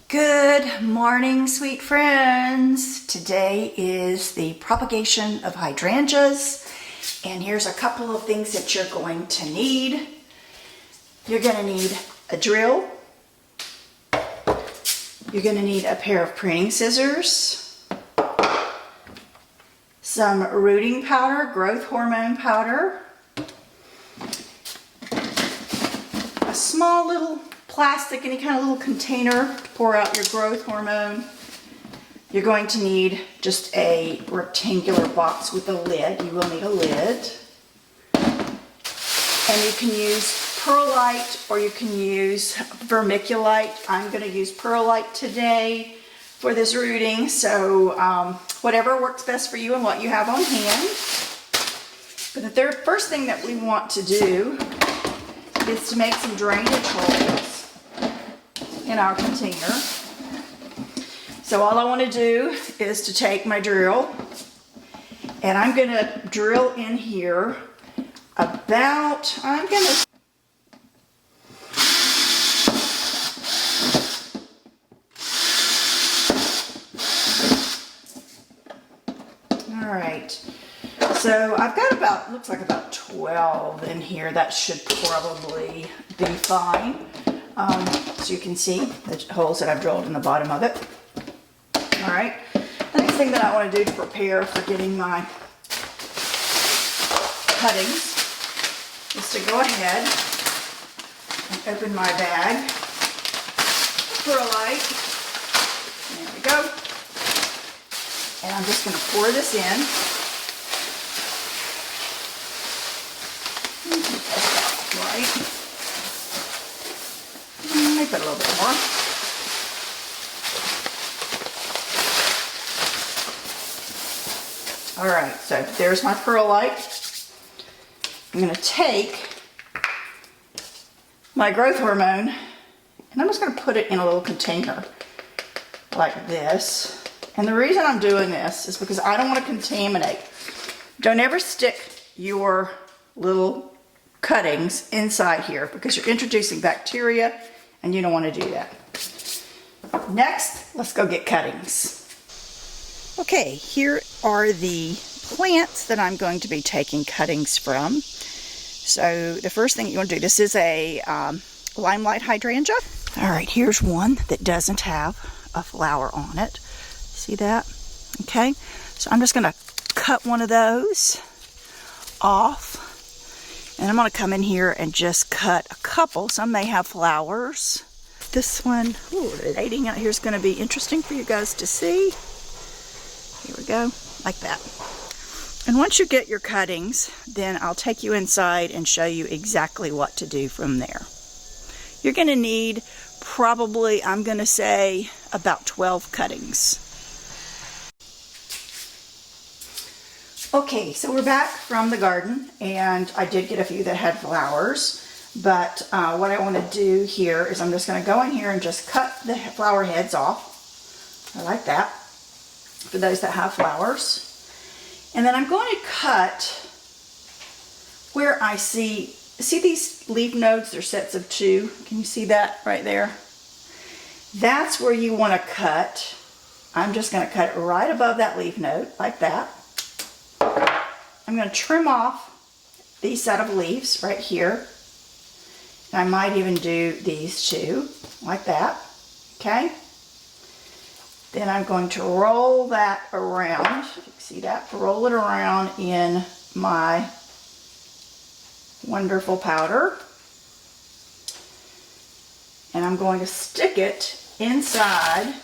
Good morning, sweet friends. Today is the propagation of hydrangeas, and here's a couple of things that you're going to need. You're going to need a drill. You're going to need a pair of pruning scissors, some rooting powder, growth hormone powder, a small little plastic, any kind of little container to pour out your growth hormone. You're going to need just a rectangular box with a lid. You will need a lid. And you can use perlite or you can use vermiculite. I'm going to use perlite today for this rooting, so whatever works best for you and what you have on hand. But the first thing that we want to do is to make some drainage holes in our container. So all I want to do is to take my drill, and I'm going to drill in here about, I'm going to So I've got about, looks like about 12 in here. That should probably be fine. So you can see the holes that I've drilled in the bottom of it. All right. The next thing that I want to do to prepare for getting my cuttings is to go ahead and open my bag. Perlite. There we go. And I'm just going to pour this in. Right. Let me put a little bit more. All right, so there's my perlite. I'm going to take my growth hormone and I'm just going to put it in a little container like this. And the reason I'm doing this is because I don't want to contaminate. Don't ever stick your little cuttings inside here because you're introducing bacteria and you don't want to do that. Next, let's go get cuttings. Okay, here are the plants that I'm going to be taking cuttings from. So the first thing you want to do, this is a limelight hydrangea. All right, here's one that doesn't have a flower on it. See that? Okay, so I'm just going to cut one of those off. And I'm going to come in here and just cut a couple. Some may have flowers. This one, ooh, the lighting out here is going to be interesting for you guys to see. Here we go, like that. And once you get your cuttings, then I'll take you inside and show you exactly what to do from there. You're going to need probably, I'm going to say, about 12 cuttings. Okay, so we're back from the garden, and I did get a few that had flowers, but what I want to do here is I'm just going to go in here and just cut the flower heads off. I like that, for those that have flowers. And then I'm going to cut where I see these leaf nodes, they're sets of 2. Can you see that right there? That's where you want to cut. I'm just going to cut it right above that leaf node, like that. I'm going to trim off these set of leaves right here. And I might even do these 2, like that. Okay? Then I'm going to roll that around. You can see that? Roll it around in my wonderful powder. And I'm going to stick it inside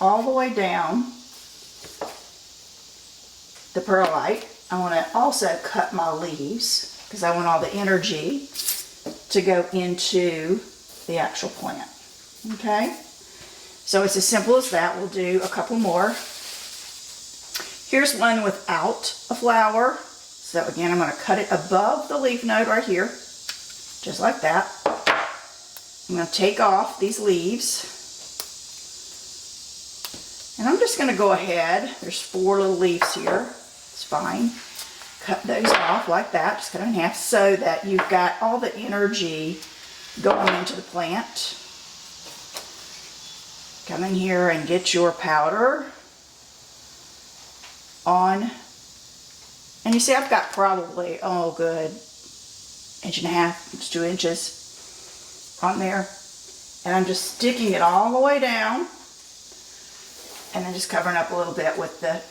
all the way down the perlite. I want to also cut my leaves because I want all the energy to go into the actual plant. Okay? So it's as simple as that. We'll do a couple more. Here's one without a flower. So again, I'm going to cut it above the leaf node right here, just like that. I'm going to take off these leaves. And I'm just going to go ahead. There's 4 little leaves here. It's fine. Cut those off like that. Just cut them in half so that you've got all the energy going into the plant. come in here and get your powder on. And you see I've got probably, oh good, 1.5 inches, 2 inches on there. And I'm just sticking it all the way down. And then just covering up a little bit with the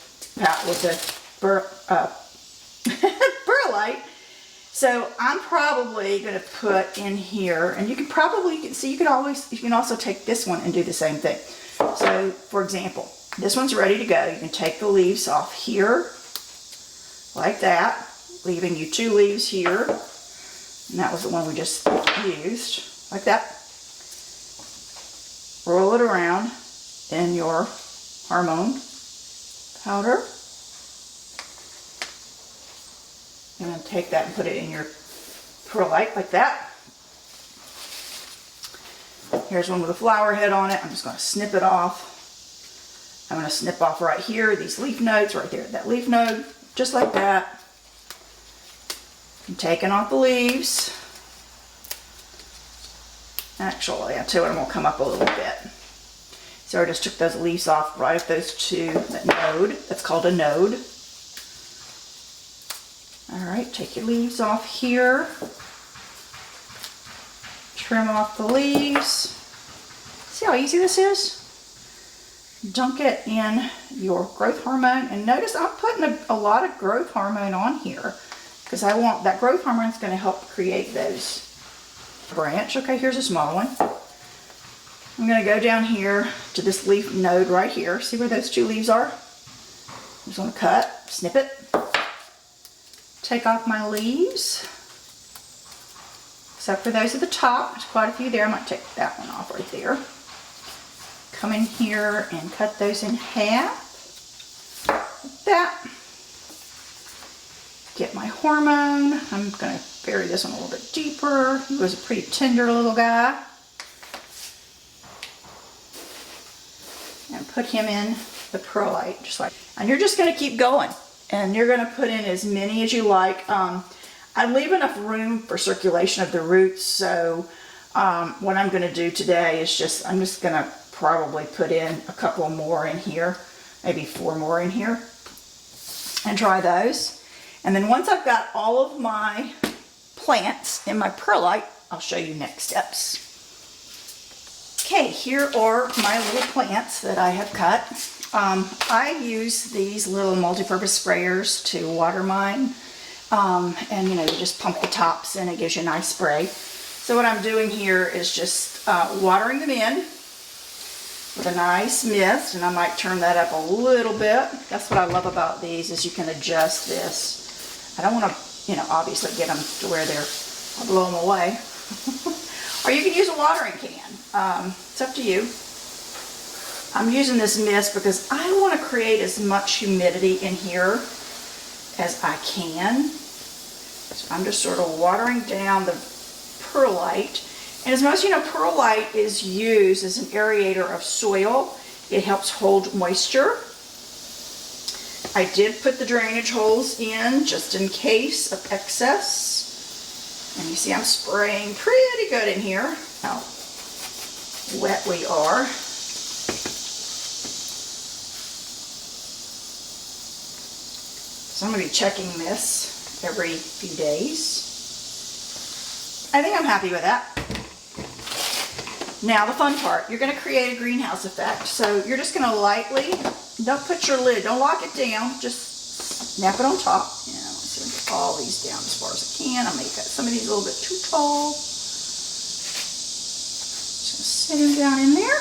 perlite. So I'm probably going to put in here, and you can also take this one and do the same thing. So for example, this one's ready to go. You can take the leaves off here like that, leaving you 2 leaves here. And that was the one we just used, like that. Roll it around in your hormone powder. And then take that and put it in your perlite like that. Here's one with a flower head on it. I'm just going to snip it off. I'm going to snip off right here, these leaf nodes, right there, that leaf node, just like that. I'm taking off the leaves. Actually, I tell you what, I'm going to come up a little bit. So I just took those leaves off right at those 2, that node. That's called a node. Alright, take your leaves off here. Trim off the leaves. See how easy this is? Dunk it in your growth hormone. And notice I'm putting a lot of growth hormone on here because I want that growth hormone is going to help create those branch. Okay, here's a small one. I'm going to go down here to this leaf node right here. See where those 2 leaves are? I'm just going to cut, snip it. Take off my leaves, except for those at the top. There's quite a few there. I might take that one off right there. Come in here and cut those in half, like that. Get my hormone. I'm going to bury this one a little bit deeper. He was a pretty tender little guy. And put him in the perlite, just like. And you're just going to keep going. And you're going to put in as many as you like. I leave enough room for circulation of the roots, so what I'm going to do today is I'm just going to probably put in a couple more in here, maybe 4 more in here, and try those. And then once I've got all of my plants in my perlite, I'll show you next steps. Okay, here are my little plants that I have cut. I use these little multi-purpose sprayers to water mine, and you just pump the tops and it gives you a nice spray. So what I'm doing here is just watering them in with a nice mist, and I might turn that up a little bit. That's what I love about these, is you can adjust this. I don't want to, obviously get them to where I'll blow them away. Or you can use a watering can. It's up to you. I'm using this mist because I want to create as much humidity in here as I can. So I'm just sort of watering down the perlite. And as most of you know, perlite is used as an aerator of soil. It helps hold moisture. I did put the drainage holes in just in case of excess. And you see I'm spraying pretty good in here. How wet we are. So I'm going to be checking this every few days. I think I'm happy with that. Now the fun part, you're going to create a greenhouse effect. So you're just going to lightly, don't put your lid, don't lock it down, just snap it on top. Let's see, I'll get all these down as far as I can. I may cut some of these a little bit too tall. Just going to sit him down in there.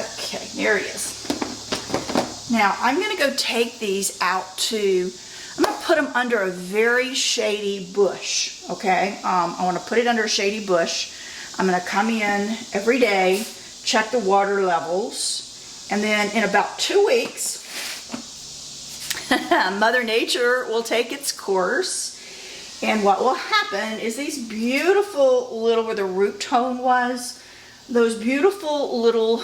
Okay, there he is. Now I'm going to go take these out I'm going to put them under a very shady bush, okay? I want to put it under a shady bush. I'm going to come in every day, check the water levels, and then in about 2 weeks, Mother Nature will take its course. And what will happen is these beautiful little, where the root tone was, those beautiful little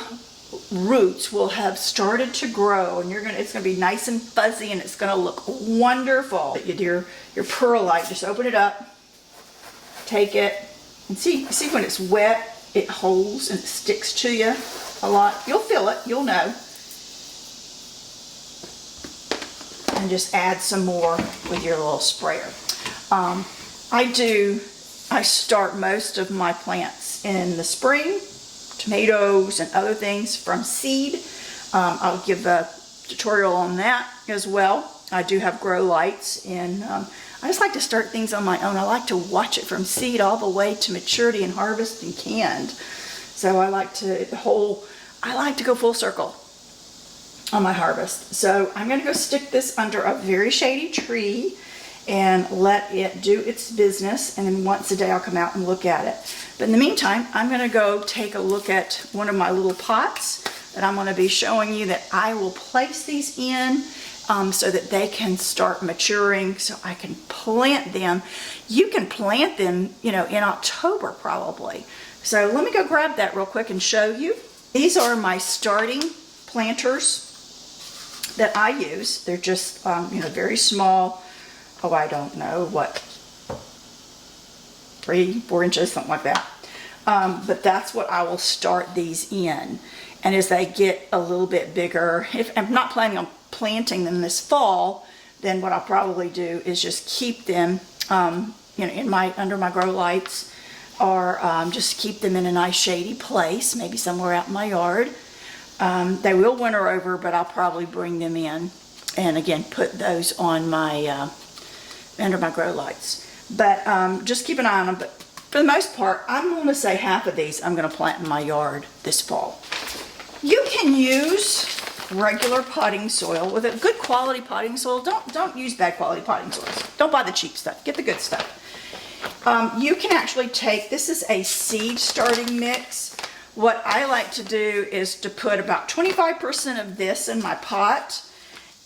roots will have started to grow, and it's going to be nice and fuzzy, and it's going to look wonderful. You do your perlite, just open it up, take it, and see when it's wet, it holds and it sticks to you a lot. You'll feel it, you'll know. And just add some more with your little sprayer. I start most of my plants in the spring, tomatoes and other things from seed. I'll give a tutorial on that as well. I do have grow lights, and I just like to start things on my own. I like to watch it from seed all the way to maturity and harvest and canned. So I like to go full circle on my harvest. So I'm going to go stick this under a very shady tree and let it do its business, and then once a day I'll come out and look at it. But in the meantime, I'm going to go take a look at one of my little pots that I'm going to be showing you that I will place these in so that they can start maturing, so I can plant them. You can plant them, you know, in October probably. So let me go grab that real quick and show you. These are my starting planters that I use. They're just, you know, very small. Oh, I don't know, what, 3-4 inches, something like that. But that's what I will start these in. And as they get a little bit bigger, if I'm not planning on planting them this fall, then what I'll probably do is just keep them, you know, under my grow lights, or just keep them in a nice shady place, maybe somewhere out in my yard. They will winter over, but I'll probably bring them in and again put those on my under my grow lights. But just keep an eye on them. But for the most part, I'm going to say half of these I'm going to plant in my yard this fall. You can use regular potting soil with a good quality potting soil. Don't use bad quality potting soils. Don't buy the cheap stuff. Get the good stuff. You can actually take, this is a seed starting mix. What I like to do is to put about 25% of this in my pot.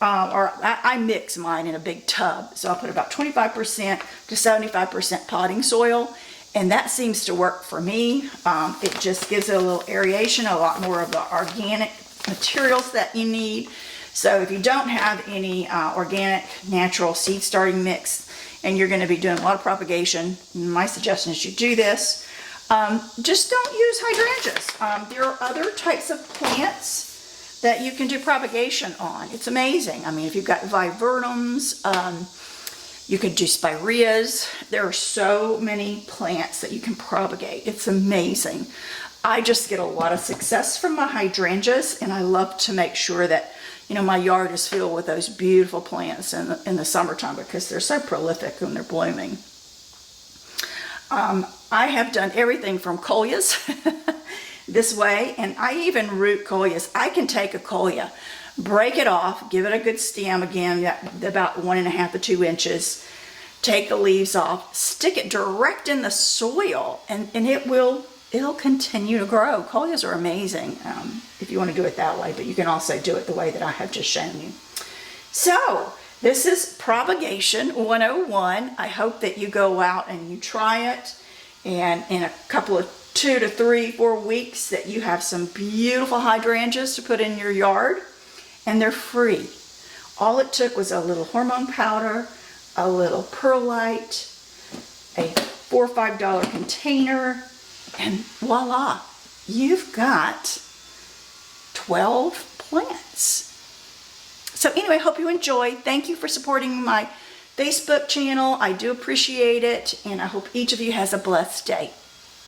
Or I mix mine in a big tub. So I'll put about 25% to 75% potting soil. And that seems to work for me. It just gives it a little aeration, a lot more of the organic materials that you need. So if you don't have any organic, natural seed starting mix, and you're going to be doing a lot of propagation, my suggestion is you do this. Just don't use hydrangeas. There are other types of plants that you can do propagation on. It's amazing. I mean, if you've got viburnums, you can do spireas. There are so many plants that you can propagate. It's amazing. I just get a lot of success from my hydrangeas, and I love to make sure that, you know, my yard is filled with those beautiful plants in the summertime because they're so prolific when they're blooming. I have done everything from coleus this way, and I even root coleus. I can take a colea, break it off, give it a good stem, again, about 1.5 to 2 inches, take the leaves off, stick it direct in the soil, and it'll continue to grow. Coleus are amazing if you want to do it that way, but you can also do it the way that I have just shown you. So this is Propagation 101. I hope that you go out and you try it, and in a couple of 2 to 3, 4 weeks that you have some beautiful hydrangeas to put in your yard, and they're free. All it took was a little hormone powder, a little perlite, a $4 or $5 container, and voila, you've got 12 plants. So anyway, I hope you enjoyed. Thank you for supporting my Facebook channel. I do appreciate it, and I hope each of you has a blessed day.